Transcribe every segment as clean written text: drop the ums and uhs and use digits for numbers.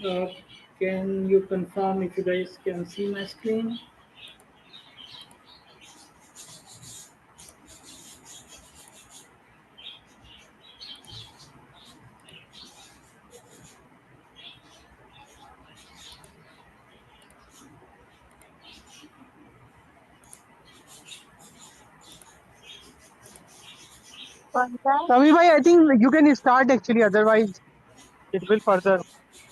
Uh, can you confirm if you guys can see my screen? Sami bhai, I think you can start actually, otherwise it will further.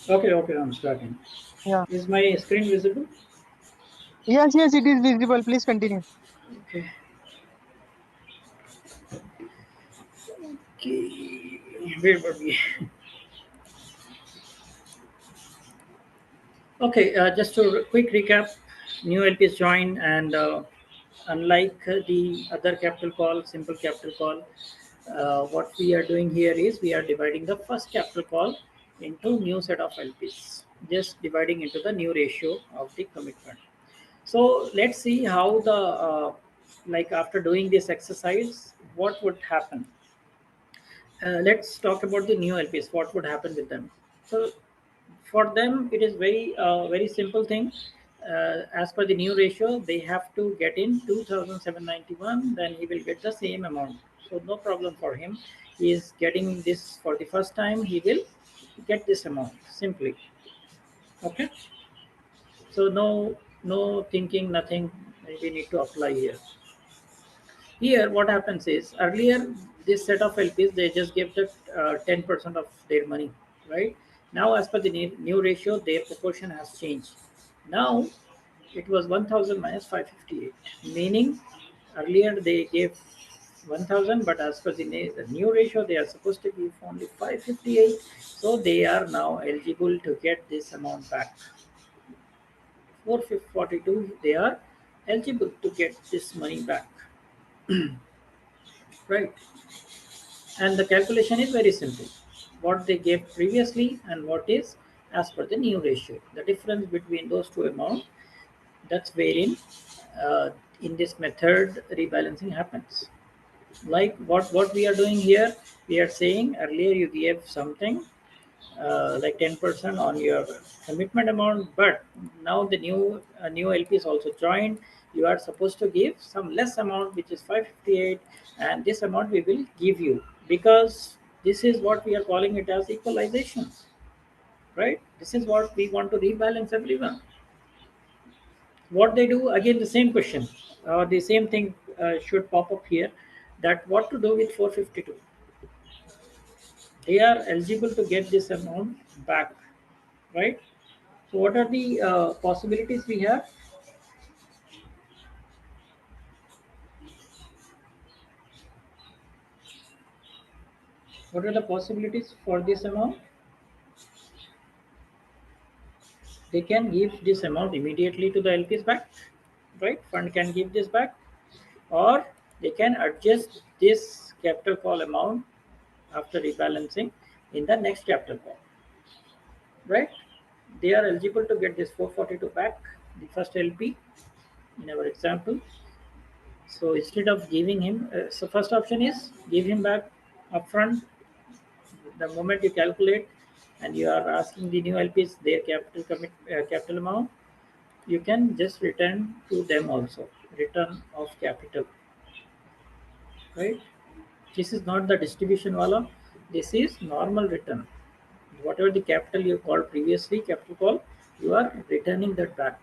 Okay, okay, I'm starting. Yeah. Is my screen visible? Yes, yes, it is visible. Please continue. Okay. Okay. Where were we? Okay, just to quick recap, new LPs joined, and unlike the other capital call, simple capital call, what we are doing here is we are dividing the first capital call into new set of LPs, just dividing into the new ratio of the commitment. So let's see how the like after doing this exercise, what would happen. Let's talk about the new LPs. What would happen with them? So for them, it is very simple thing. As per the new ratio, they have to get in 2,791. Then he will get the same amount. So no problem for him. He is getting this for the first time. He will get this amount simply. Okay. So no thinking, nothing. We need to apply here. Here, what happens is earlier this set of LPs they just give the 10% of their money, right? Now, as per the new ratio, their proportion has changed. Now, it was 1,000 minus 558, meaning earlier they gave 1,000, but as per the new ratio, they are supposed to give only 558. So they are now eligible to get this amount back. 442, they are eligible to get this money back, right? And the calculation is very simple. What they gave previously and what is as per the new ratio. The difference between those two amounts, that's wherein in this method rebalancing happens. Like what we are doing here, we are saying earlier you gave something like 10% on your commitment amount, but now the new LP is also joined. You are supposed to give some less amount, which is 558, and this amount we will give you because this is what we are calling it as equalization, right? This is what we want to rebalance everyone. What they do again, the same question, the same thing should pop up here. That what to do with 452? They are eligible to get this amount back, right? So, what are the possibilities we have? What are the possibilities for this amount? They can give this amount immediately to the LPs back, right? Fund can give this back, or they can adjust this capital call amount after rebalancing in the next capital call, right? They are eligible to get this 442 back, the first LP in our example. So instead of giving him, so first option is give him back upfront the moment you calculate and you are asking the new LPs their capital amount, you can just return to them also return of capital, right? This is not the distribution wala. This is normal return. Whatever the capital you called previously, capital call, you are returning that back,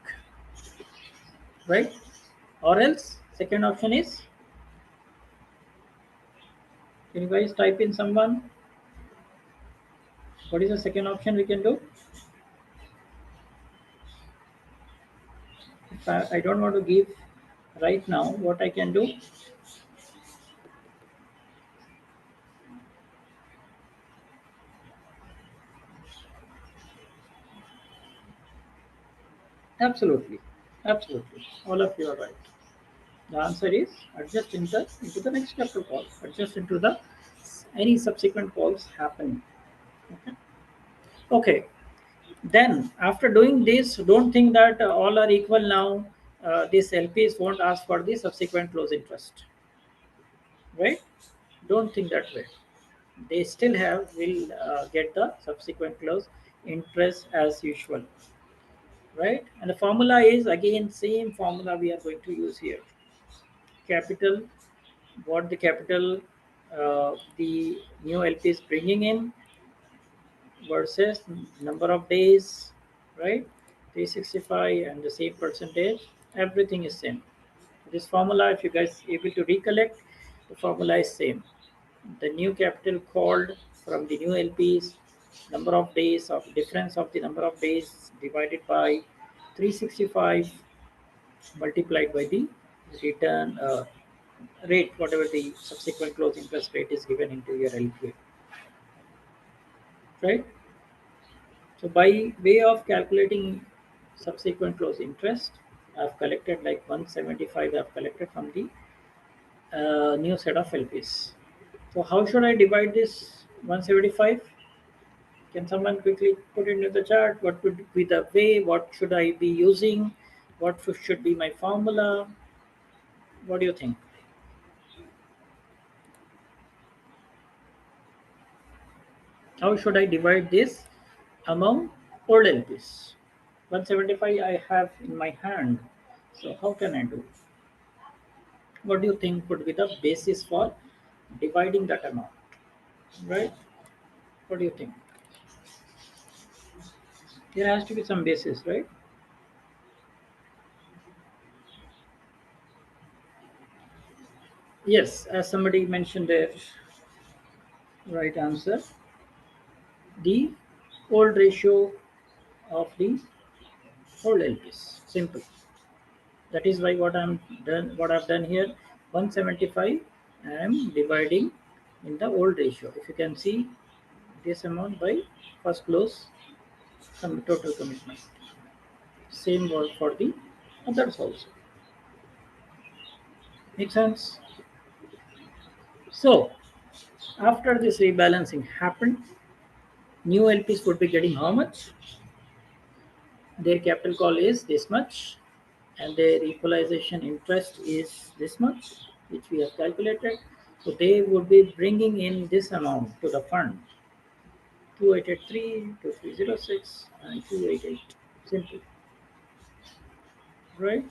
right? Or else, second option is, can you guys type in someone? What is the second option we can do? If I don't want to give right now, what I can do? Absolutely, absolutely. All of you are right. The answer is adjust into the next capital call. Adjust into the any subsequent calls happening. Okay. Okay. Then after doing this, don't think that all are equal now. These LPs won't ask for the subsequent close interest, right? Don't think that way. They still have will get the subsequent close interest as usual, right? And the formula is again same formula we are going to use here. Capital, what the capital the new LP is bringing in versus number of days, right? 365 and the same percentage, everything is same. This formula, if you guys able to recollect, the formula is same. The new capital called from the new LPs, number of days of difference of the number of days divided by 365 multiplied by the return rate, whatever the subsequent close interest rate is given into your LPA, right? So by way of calculating subsequent close interest, I've collected like 175. I've collected from the new set of LPs. So how should I divide this 175? Can someone quickly put into the chart? What would be the way? What should I be using? What should be my formula? What do you think? How should I divide this among all LPs? 175 I have in my hand. So how can I do? What do you think would be the basis for dividing that amount? Right? What do you think? There has to be some basis, right? Yes, as somebody mentioned there, right answer. The old ratio of the old LPs. Simple. That is why what I've done here, 175 I am dividing in the old ratio. If you can see this amount by first close total commitment. Same was for the others also. Make sense? So after this rebalancing happened, new LPs would be getting how much? Their capital call is this much, and their equalization interest is this much, which we have calculated. So they would be bringing in this amount to the fund: 2883, 2306, and 288. Simple, right?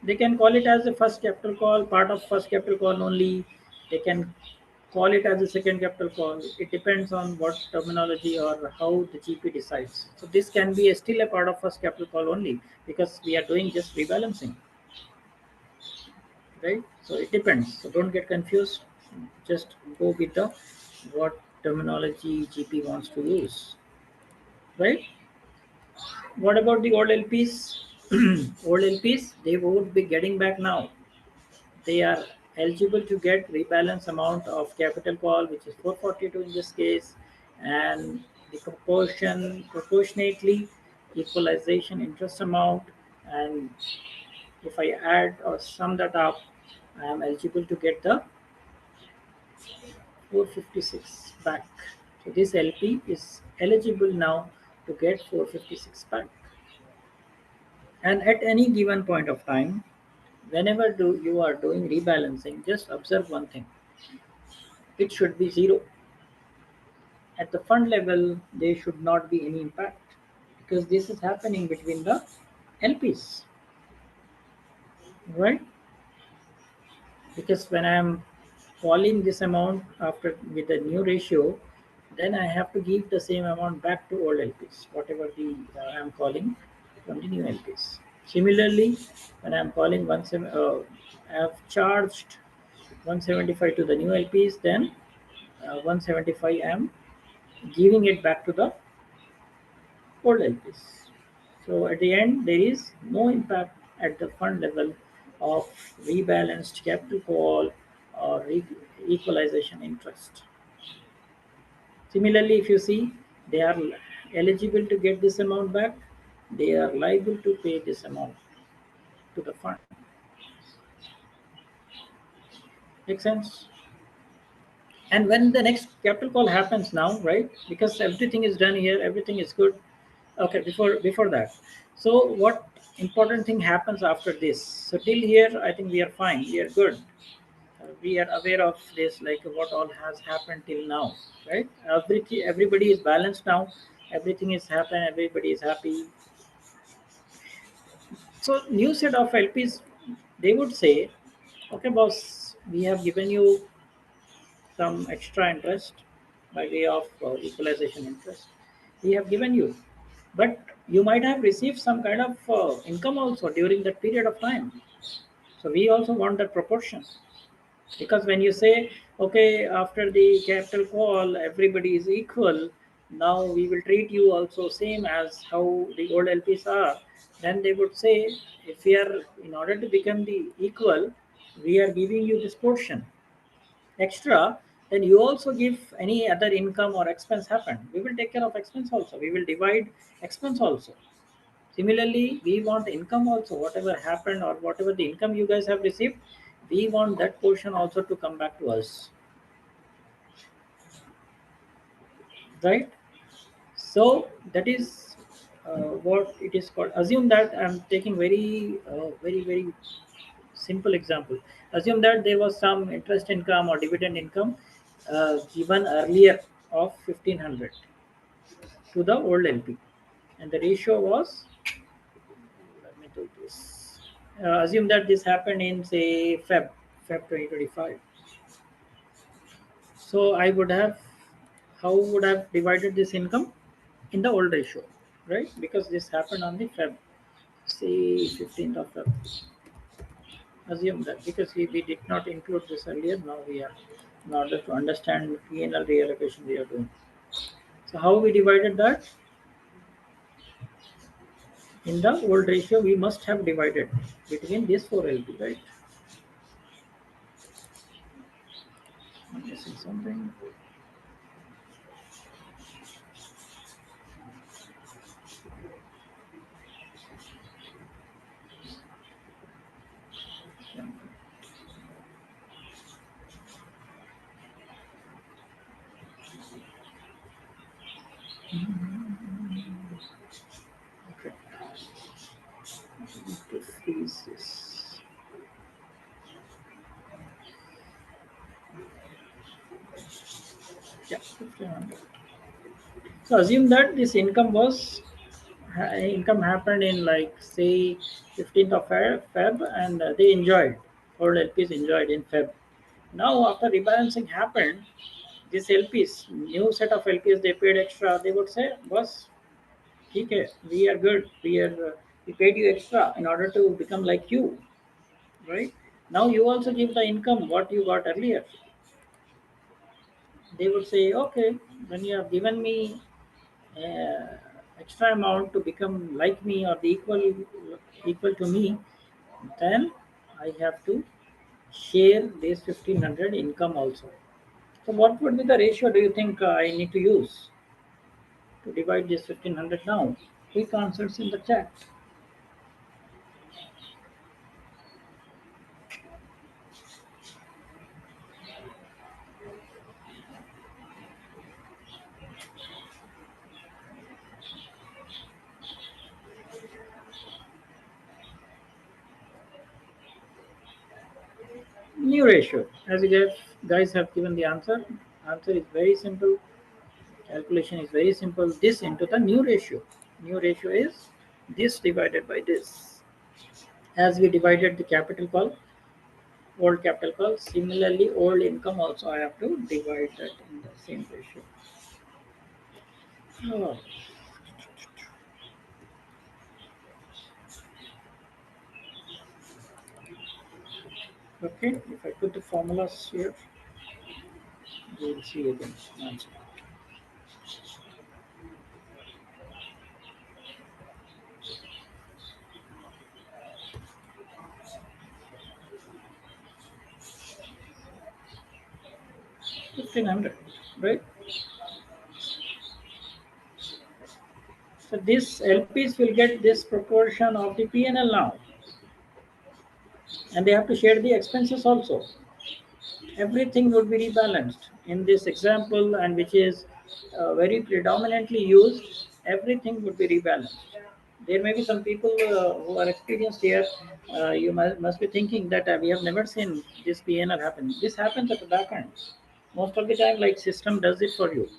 They can call it as a first capital call, part of first capital call only. They can call it as a second capital call. It depends on what terminology or how the GP decides. So this can be still a part of first capital call only because we are doing just rebalancing, right? So it depends. So don't get confused. Just go with the what terminology GP wants to use, right? What about the old LPs? Old LPs, they would be getting back now. They are eligible to get rebalance amount of capital call, which is 442 in this case, and the proportionately equalization interest amount. And if I add or sum that up, I am eligible to get the 456 back. So this LP is eligible now to get 456 back. And at any given point of time, whenever you are doing rebalancing, just observe one thing: it should be zero. At the fund level, there should not be any impact because this is happening between the LPs, right? Because when I'm calling this amount after with a new ratio, then I have to give the same amount back to old LPs, whatever the I'm calling from the new LPs. Similarly, when I'm calling I've charged 175 to the new LPs, then 175 I'm giving it back to the old LPs. So at the end, there is no impact at the fund level of rebalanced capital call or equalization interest. Similarly, if you see they are eligible to get this amount back, they are liable to pay this amount to the fund. Make sense? And when the next capital call happens now, right? Because everything is done here, everything is good. Okay, before that. So what important thing happens after this? So till here, I think we are fine. We are good. We are aware of this, like what all has happened till now, right? Everybody is balanced now. everything is happen, everybody is happy. So new set of LPs, they would say, okay, boss, we have given you some extra interest by way of equalization interest. We have given you, but you might have received some kind of income also during that period of time. So we also want that proportion. Because when you say, okay, after the capital call, everybody is equal, now we will treat you also same as how the old LPs are, then they would say, if we are, in order to become the equal, we are giving you this portion extra, then you also give any other income or expense happen. We will take care of expense also. We will divide expense also. Similarly, we want income also. Whatever happened or whatever the income you guys have received, we want that portion also to come back to us, right? So that is what it is called. Assume that I'm taking very simple example. Assume that there was some interest income or dividend income given earlier of 1500 to the old LP, and the ratio was, let me do this. Assume that this happened in say Feb 2025. So I would have, how would I have divided this income in the old ratio, right? Because this happened on the Feb, say 15th of Feb. Assume that because we did not include this earlier, now we are, in order to understand P&L reallocation we are doing. So how we divided that? In the old ratio, we must have divided between these four LP, right? I'm missing something. Okay, to freeze this. Yeah, 1500. So assume that this income was, income happened in like say 15th of Feb, and they enjoyed, all LPs enjoyed in Feb. Now after rebalancing happened, these LPs, new set of LPs, they paid extra. They would say, boss, okay, we are good. We paid you extra in order to become like you, right? Now you also give the income what you got earlier. They would say, okay, when you have given me uh, extra amount to become like me or the equal to me, then I have to share this 1500 income also. So what would be the ratio do you think I need to use to divide this 1500 now? Quick answers in the chat. New ratio. As you guys have given the answer, answer is very simple. Calculation is very simple. This into the new ratio. New ratio is this divided by this. As we divided the capital call, old capital call, similarly old income also I have to divide that in the same ratio. Oh, okay, if I put the formulas here, we will see again answer. 1500, right? So this LPs will get this proportion of the PNL now, and they have to share the expenses also. Everything would be rebalanced in this example, and which is very predominantly used. Everything would be rebalanced. There may be some people who are experienced here. You must be thinking that we have never seen this PNR happen. This happens at the back end. Most of the time, like system does it for you.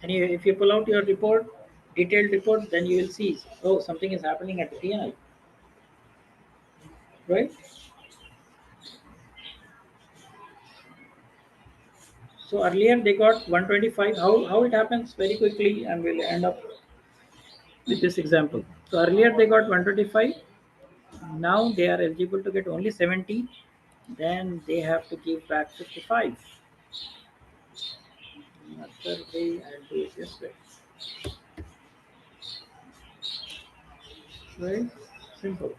And if you pull out your report, detailed report, then you will see, oh, something is happening at the P&L, right? So earlier they got 125. How it happens very quickly, and we'll end up with this example. So earlier they got 125. Now they are eligible to get only 70. Then they have to give back 55. Another way I'll do it this way. Right? Simple.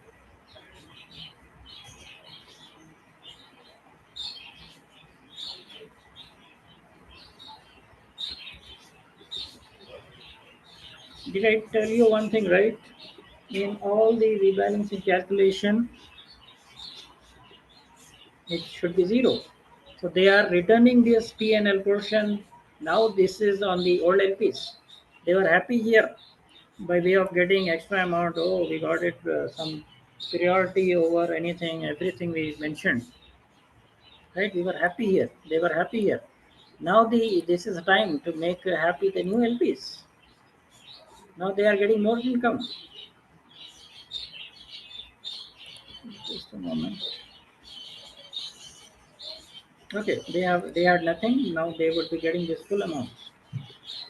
Did I tell you one thing, right? In all the rebalancing calculation, it should be zero. So they are returning this P&L portion. Now this is on the old LPs. They were happy here by way of getting extra amount. Oh, we got it some priority over anything, everything we mentioned. Right? We were happy here. They were happy here. Now this is a time to make happy the new LPs. Now they are getting more income. Just a moment. Okay, they had nothing. Now they would be getting this full amount.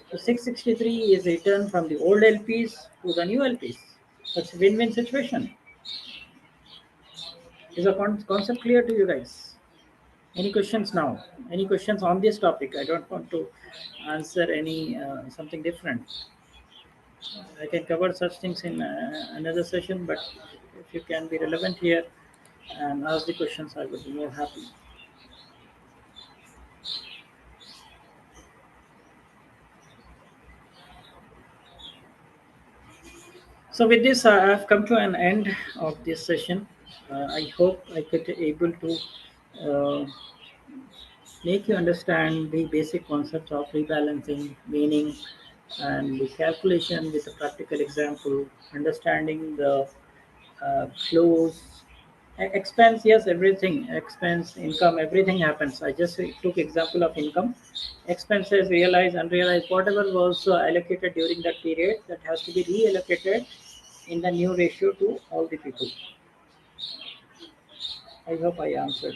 So 663 is returned from the old LPs to the new LPs. That's a win-win situation. Is the concept clear to you guys? Any questions now? Any questions on this topic? I don't want to answer any something different. I can cover such things in another session, but if you can be relevant here and ask the questions, I would be more happy. So with this, I have come to an end of this session. I hope I could able to uh, make you understand the basic concepts of rebalancing, meaning, and the calculation with a practical example, understanding the flows, expense. Yes, everything, expense, income, everything happens. I just took example of income, expenses, realized, unrealized, whatever was allocated during that period, that has to be reallocated in the new ratio to all the people. I hope I answered.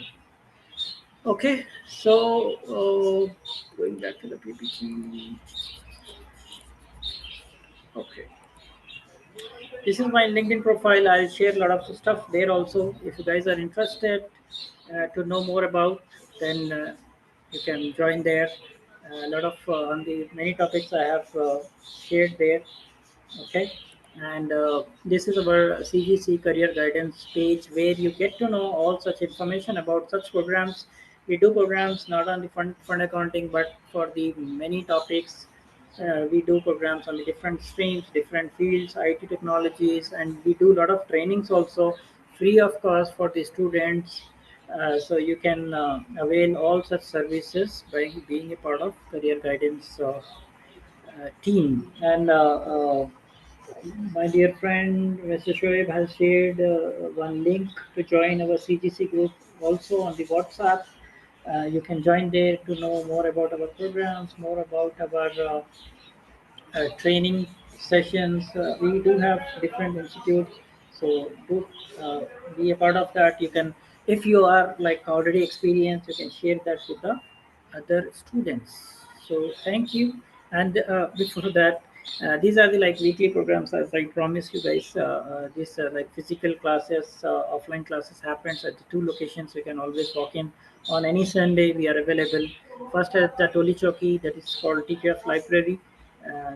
Okay, so going back to the PPT. Okay, this is my LinkedIn profile. I'll share a lot of stuff there also. If you guys are interested to know more about, then you can join there. A lot of on the many topics I have shared there. Okay, and this is our CGC career guidance page where you get to know all such information about such programs. We do programs not on the fund accounting, but for the many topics. We do programs on the different streams, different fields, IT technologies, and we do a lot of trainings also free of cost for the students. So you can avail all such services by being a part of career guidance team. And my dear friend Mr. Shoaib has shared one link to join our CGC group also on the WhatsApp. You can join there to know more about our programs, more about our training sessions. We do have different institutes, so do be a part of that. You can, if you are like already experienced, you can share that with the other students. So thank you. And before that, these are the like weekly programs as I promised you guys. These like physical classes, offline classes happens at the two locations. You can always walk in on any Sunday. We are available first at the Toli Choki, that is called TKF Library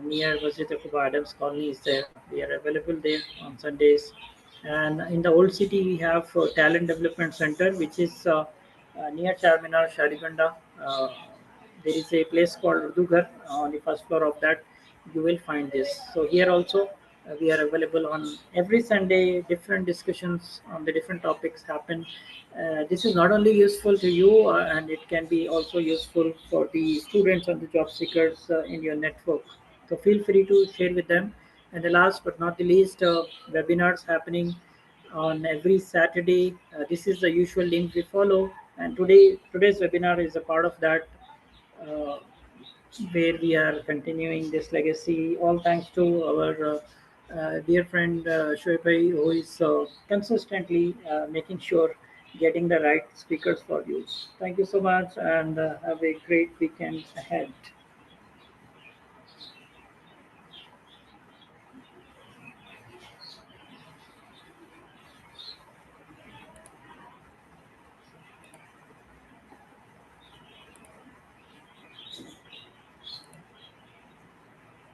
near Masjid Yaquba Adams Colony is there. We are available there on Sundays. And in the old city, we have Talent Development Center, which is near Charminar, Shariganda. There is a place called Urdu Ghar on the first floor of that. You will find this. So here also, we are available on every Sunday. Different discussions on the different topics happen. This is not only useful to you, and it can be also useful for the students and the job seekers in your network. So feel free to share with them. And the last but not the least, webinars happening on every Saturday. This is the usual link we follow, and today's webinar is a part of that. Uh, where we are continuing this legacy. All thanks to our dear friend Shoaib bhai, who is consistently making sure getting the right speakers for you. Thank you so much, and have a great weekend ahead.